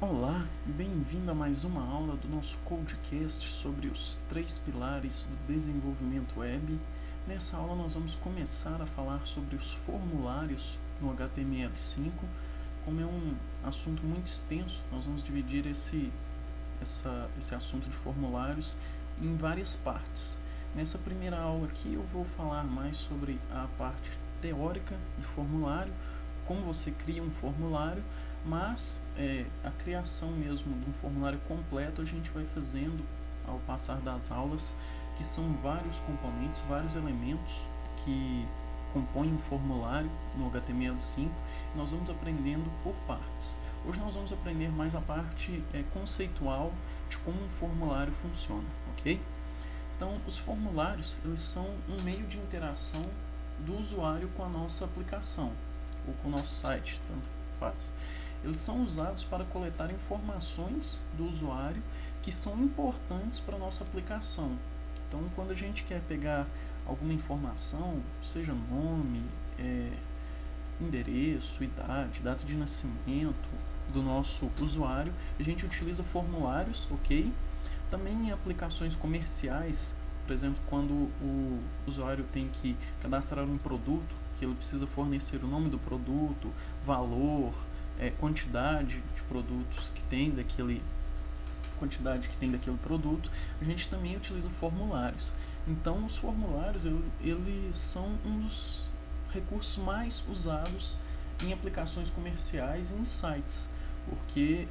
Olá, bem-vindo a mais uma aula do nosso Codecast sobre os 3 pilares do desenvolvimento web. Nessa aula nós vamos começar a falar sobre os formulários no HTML5. Como é um assunto muito extenso, nós vamos dividir esse assunto de formulários em várias partes. Nessa primeira aula aqui eu vou falar mais sobre a parte teórica de formulário, como você cria um formulário, mas a criação mesmo de um formulário completo a gente vai fazendo ao passar das aulas, que são vários componentes, vários elementos que compõem um formulário no HTML5. Nós vamos aprendendo por partes. Hoje nós vamos aprender mais a parte conceitual de como um formulário funciona, ok? Então, os formulários eles são um meio de interação do usuário com a nossa aplicação ou com o nosso site, tanto faz. Eles são usados para coletar informações do usuário que são importantes para a nossa aplicação. Então, quando a gente quer pegar alguma informação, seja nome, endereço, idade, data de nascimento do nosso usuário, a gente utiliza formulários, ok? Também em aplicações comerciais, por exemplo, quando o usuário tem que cadastrar um produto, que ele precisa fornecer o nome do produto, valor, quantidade de produtos que tem daquele produto, a gente também utiliza formulários. Então, os formulários eles são um dos recursos mais usados em aplicações comerciais e em sites, porque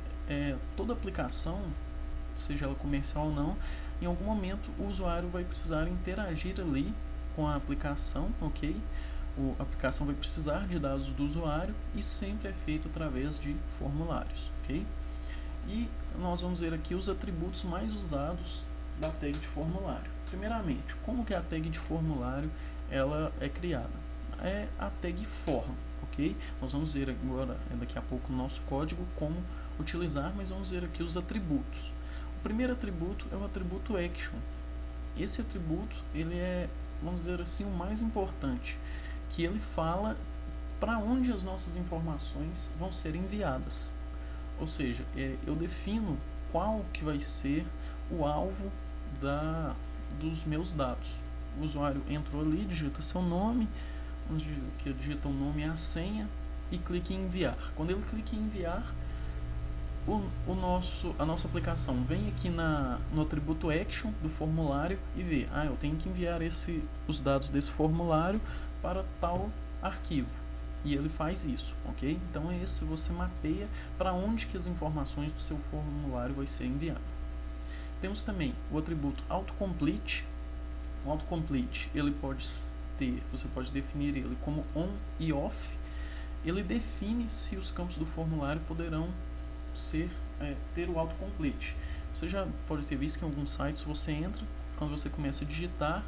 toda aplicação, seja ela comercial ou não, em algum momento o usuário vai precisar interagir ali com a aplicação, ok? A aplicação vai precisar de dados do usuário e sempre é feito através de formulários, ok? E nós vamos ver aqui os atributos mais usados da tag de formulário. Primeiramente, como que a tag de formulário ela é criada? É a tag form, ok? Nós vamos ver agora, daqui a pouco, no nosso código como utilizar, mas vamos ver aqui os atributos. O primeiro atributo é o atributo action. Esse atributo, ele é, vamos dizer assim, o mais importante, que ele fala para onde as nossas informações vão ser enviadas. Ou seja, eu defino qual que vai ser o alvo dos meus dados. O usuário entrou ali, digita seu nome, que digita o nome e a senha e clica em enviar. Quando ele clica em enviar, a nossa aplicação vem aqui no atributo action do formulário e vê, eu tenho que enviar os dados desse formulário para tal arquivo, e ele faz isso, ok? Então você mapeia para onde que as informações do seu formulário vai ser enviado. Temos também o atributo autocomplete. O autocomplete você pode definir ele como on e off. Ele define se os campos do formulário poderão ter o autocomplete. Você já pode ter visto que em alguns sites você entra, quando você começa a digitar,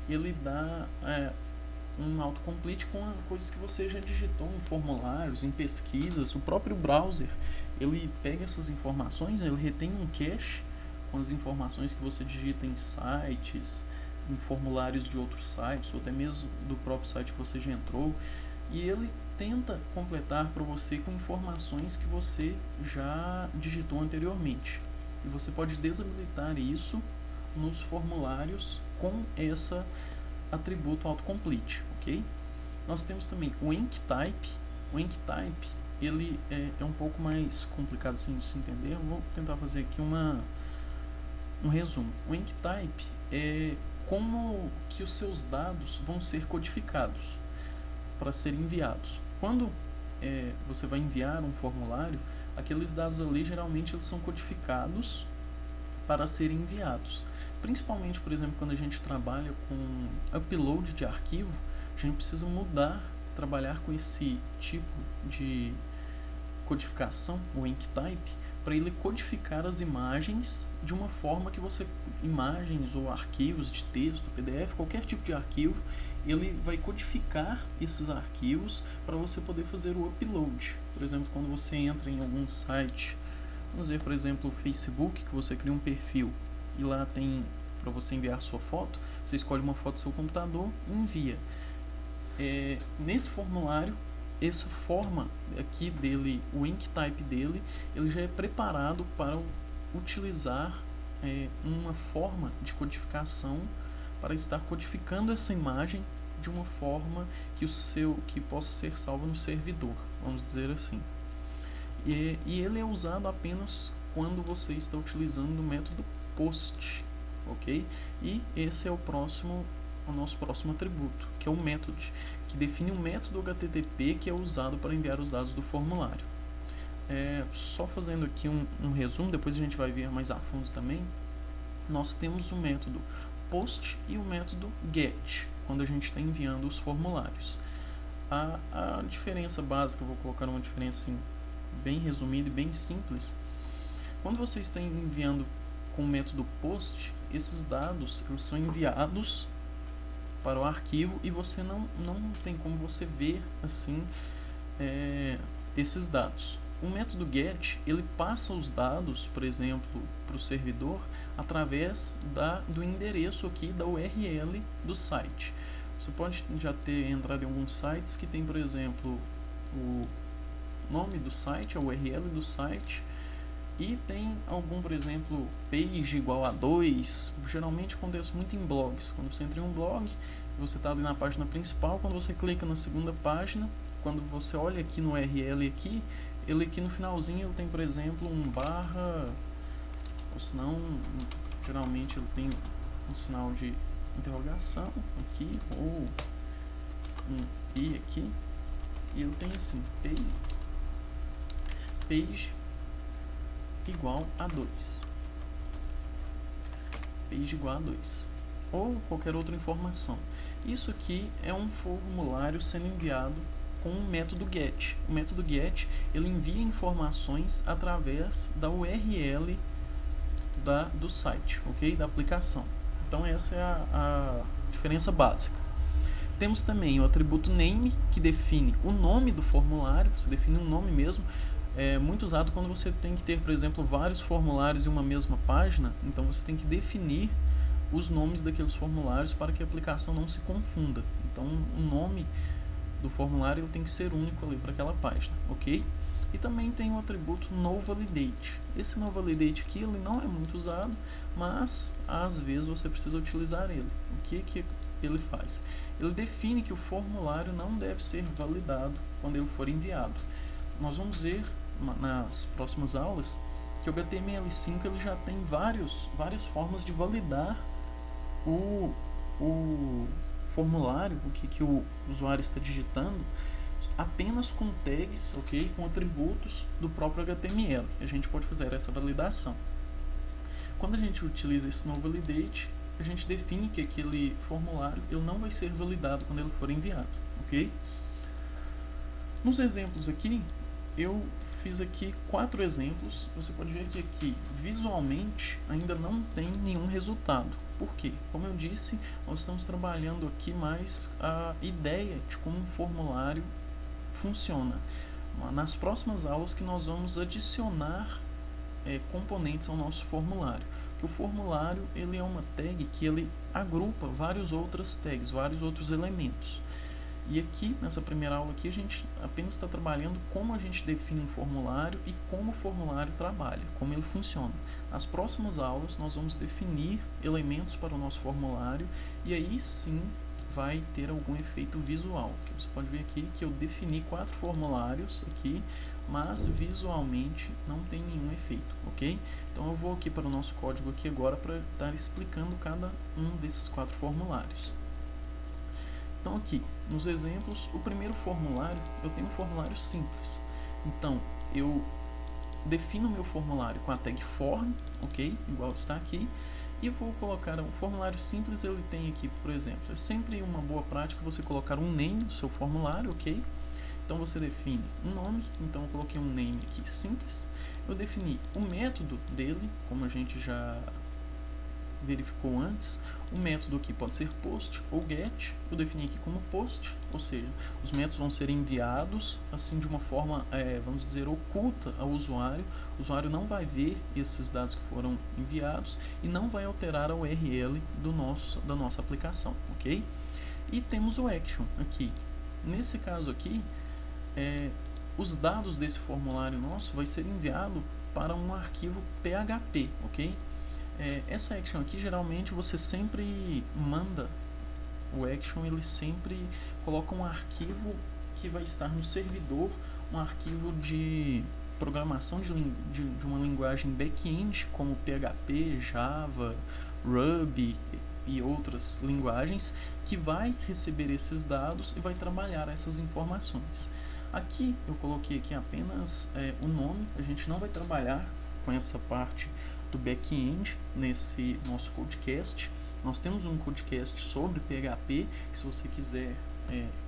ele dá um autocomplete com coisas que você já digitou em formulários, em pesquisas. O próprio browser, ele pega essas informações, ele retém um cache com as informações que você digita em sites, em formulários de outros sites, ou até mesmo do próprio site que você já entrou, e ele tenta completar para você com informações que você já digitou anteriormente. E você pode desabilitar isso nos formulários com essa atributo autocomplete, ok? Nós temos também o enctype. O enctype ele é um pouco mais complicado assim de se entender. Eu vou tentar fazer aqui um resumo. O enctype é como que os seus dados vão ser codificados para serem enviados. Quando você vai enviar um formulário, aqueles dados ali geralmente eles são codificados para serem enviados. Principalmente, por exemplo, quando a gente trabalha com upload de arquivo, a gente precisa trabalhar com esse tipo de codificação, o enctype, para ele codificar as imagens de uma forma que imagens ou arquivos de texto, PDF, qualquer tipo de arquivo, ele vai codificar esses arquivos para você poder fazer o upload. Por exemplo, quando você entra em algum site, vamos ver, por exemplo, o Facebook, que você cria um perfil e lá tem para você enviar sua foto, você escolhe uma foto do seu computador e envia. Nesse formulário, essa forma aqui dele, o enctype dele, ele já é preparado para utilizar uma forma de codificação para estar codificando essa imagem de uma forma que possa ser salva no servidor, vamos dizer assim. E ele é usado apenas quando você está utilizando o método post, ok? E esse é o nosso próximo atributo, que é o method, que define o método HTTP que é usado para enviar os dados do formulário. Só fazendo aqui um resumo, depois a gente vai ver mais a fundo também. Nós temos o método post e o método get, quando a gente está enviando os formulários. A diferença básica, eu vou colocar uma diferença assim, bem resumida e bem simples. Quando você está enviando com o método post, esses dados eles são enviados para o arquivo e você não tem como você ver assim esses dados. O método get, ele passa os dados, por exemplo, para o servidor através do endereço aqui da URL do site. Você pode já ter entrado em alguns sites que tem, por exemplo, o nome do site, a URL do site, e tem algum, por exemplo, page igual a 2. Geralmente acontece muito em blogs. Quando você entra em um blog, você está ali na página principal, quando você clica na segunda página, quando você olha aqui no URL aqui, ele aqui no finalzinho ele tem, por exemplo, um barra, ou senão, geralmente ele tem um sinal de interrogação aqui, ou um i aqui, e ele tem assim, page igual a 2. Page igual a 2. Ou qualquer outra informação. Isso aqui é um formulário sendo enviado com o método get. O método get, ele envia informações através da URL do site, ok? Da aplicação. Então essa é a diferença básica. Temos também o atributo name, que define o nome do formulário. Você define um nome mesmo. É muito usado quando você tem que ter, por exemplo, vários formulários em uma mesma página. Então você tem que definir os nomes daqueles formulários para que a aplicação não se confunda. Então o nome do formulário ele tem que ser único ali para aquela página, ok? E também tem o atributo noValidate. Esse noValidate aqui ele não é muito usado, mas às vezes você precisa utilizar ele. O que ele faz? Ele define que o formulário não deve ser validado quando ele for enviado. Nós vamos ver nas próximas aulas que o HTML5 ele já tem várias formas de validar o formulário, o que o usuário está digitando, apenas com tags, ok? Com atributos do próprio HTML. A gente pode fazer essa validação. Quando a gente utiliza esse noValidate, a gente define que aquele formulário ele não vai ser validado quando ele for enviado, ok? Nos exemplos aqui, eu fiz aqui 4 exemplos. Você pode ver que aqui, visualmente, ainda não tem nenhum resultado. Por quê? Como eu disse, nós estamos trabalhando aqui mais a ideia de como um formulário funciona. Nas próximas aulas que nós vamos adicionar componentes ao nosso formulário. Que o formulário ele é uma tag que ele agrupa várias outras tags, vários outros elementos. E aqui, nessa primeira aula aqui, a gente apenas está trabalhando como a gente define um formulário e como o formulário trabalha, como ele funciona. Nas próximas aulas, nós vamos definir elementos para o nosso formulário e aí sim vai ter algum efeito visual. Você pode ver aqui que eu defini 4 formulários aqui, mas visualmente não tem nenhum efeito, ok? Então eu vou aqui para o nosso código aqui agora para estar explicando cada um desses 4 formulários. Então aqui, nos exemplos, o primeiro formulário, eu tenho um formulário simples. Então, eu defino o meu formulário com a tag form, ok? Igual está aqui. E vou colocar um formulário simples, ele tem aqui, por exemplo, é sempre uma boa prática você colocar um name no seu formulário, ok? Então você define um nome, então eu coloquei um name aqui simples. Eu defini o método dele, como a gente já verificou antes. O método aqui pode ser post ou get. Eu defini aqui como post, ou seja, os métodos vão ser enviados assim de uma forma, vamos dizer, oculta ao usuário. O usuário não vai ver esses dados que foram enviados e não vai alterar a URL da nossa aplicação, ok? E temos o action aqui. Nesse caso aqui, os dados desse formulário nosso vai ser enviado para um arquivo PHP, ok? Essa action aqui, geralmente, você sempre manda o action, ele sempre coloca um arquivo que vai estar no servidor, um arquivo de programação de uma linguagem back-end, como PHP, Java, Ruby e outras linguagens, que vai receber esses dados e vai trabalhar essas informações. Aqui eu coloquei aqui apenas o nome, a gente não vai trabalhar com essa parte do back-end nesse nosso codecast. Nós temos um codecast sobre PHP, que se você quiser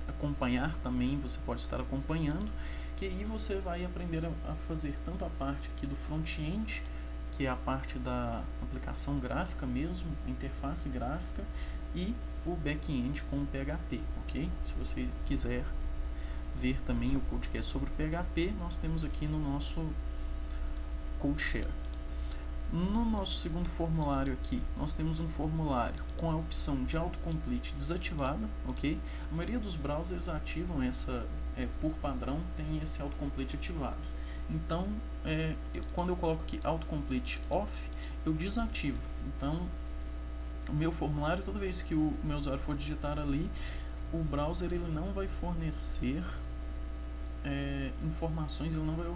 acompanhar também, você pode estar acompanhando, que aí você vai aprender a fazer tanto a parte aqui do front-end, que é a parte da aplicação gráfica mesmo, interface gráfica, e o back-end com o PHP, ok? Se você quiser ver também o codecast sobre PHP, nós temos aqui no nosso CodeShare. No nosso segundo formulário aqui, nós temos um formulário com a opção de autocomplete desativada, ok? A maioria dos browsers ativam essa, por padrão, tem esse autocomplete ativado. Então, quando eu coloco aqui autocomplete off, eu desativo. Então, o meu formulário, toda vez que o meu usuário for digitar ali, o browser ele não vai fornecer informações, ele não vai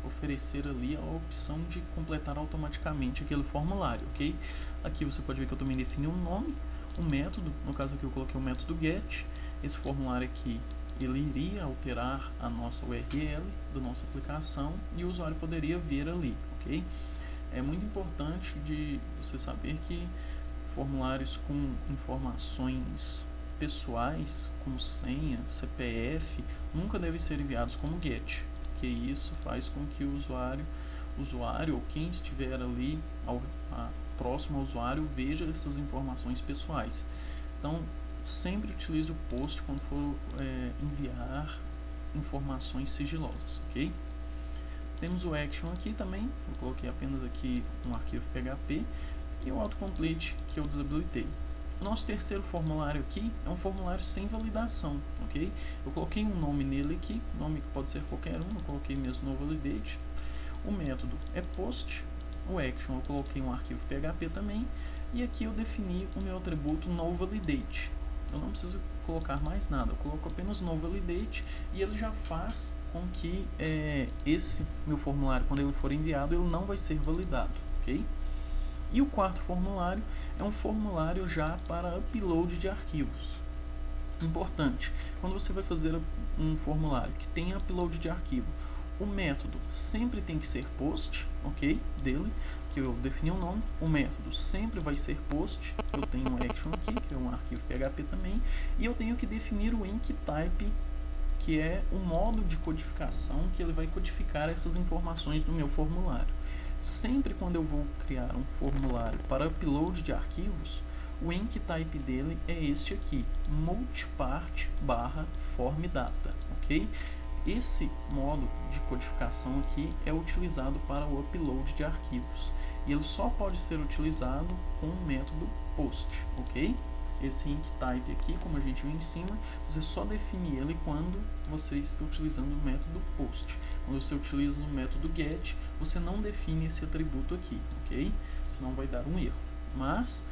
oferecer ali a opção de completar automaticamente aquele formulário, ok? Aqui você pode ver que eu também defini um nome, um método, no caso aqui eu coloquei o método get. Esse formulário aqui, ele iria alterar a nossa URL da nossa aplicação e o usuário poderia ver ali, ok? É muito importante de você saber que formulários com informações pessoais, como senha, CPF, nunca devem ser enviados como get, que isso faz com que o usuário ou quem estiver ali próximo ao usuário veja essas informações pessoais. Então, sempre utilize o post quando for enviar informações sigilosas, ok? Temos o action aqui também, eu coloquei apenas aqui um arquivo PHP, e o autocomplete que eu desabilitei. O nosso terceiro formulário aqui é um formulário sem validação, ok? Eu coloquei um nome nele aqui, nome que pode ser qualquer um, eu coloquei mesmo no validate. O método é post, o action eu coloquei um arquivo PHP também, e aqui eu defini o meu atributo noValidate. Eu não preciso colocar mais nada, eu coloco apenas noValidate e ele já faz com que esse meu formulário, quando ele for enviado, ele não vai ser validado, ok? E o quarto formulário é um formulário já para upload de arquivos. Importante, quando você vai fazer um formulário que tem upload de arquivo, o método sempre tem que ser post, ok? Dele, que eu defini o nome. O método sempre vai ser post. Eu tenho um action aqui, que é um arquivo PHP também. E eu tenho que definir o enctype, que é o modo de codificação que ele vai codificar essas informações do meu formulário. Sempre quando eu vou criar um formulário para upload de arquivos, o enctype dele é este aqui, multipart/formData, ok? Esse modo de codificação aqui é utilizado para o upload de arquivos e ele só pode ser utilizado com o método post, ok? Esse enctype aqui, como a gente viu em cima, você só define ele quando você está utilizando o método post. Quando você utiliza o método get, você não define esse atributo aqui, ok? Senão vai dar um erro. Mas,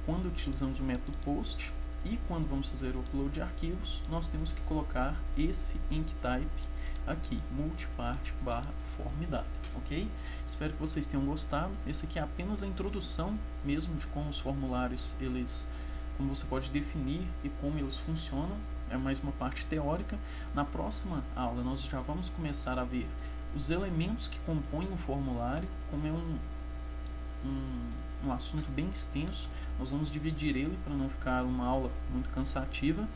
quando utilizamos o método post e quando vamos fazer o upload de arquivos, nós temos que colocar esse enctype aqui, multipart/formData, ok? Espero que vocês tenham gostado. Esse aqui é apenas a introdução mesmo de como os formulários, como você pode definir e como eles funcionam. É mais uma parte teórica. Na próxima aula nós já vamos começar a ver os elementos que compõem um formulário, como é um assunto bem extenso. Nós vamos dividir ele para não ficar uma aula muito cansativa.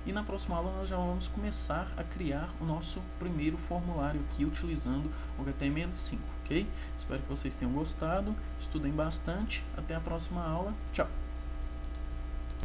E na próxima aula nós já vamos começar a criar o nosso primeiro formulário aqui utilizando o HTML5, ok? Espero que vocês tenham gostado, estudem bastante. Até a próxima aula. Tchau!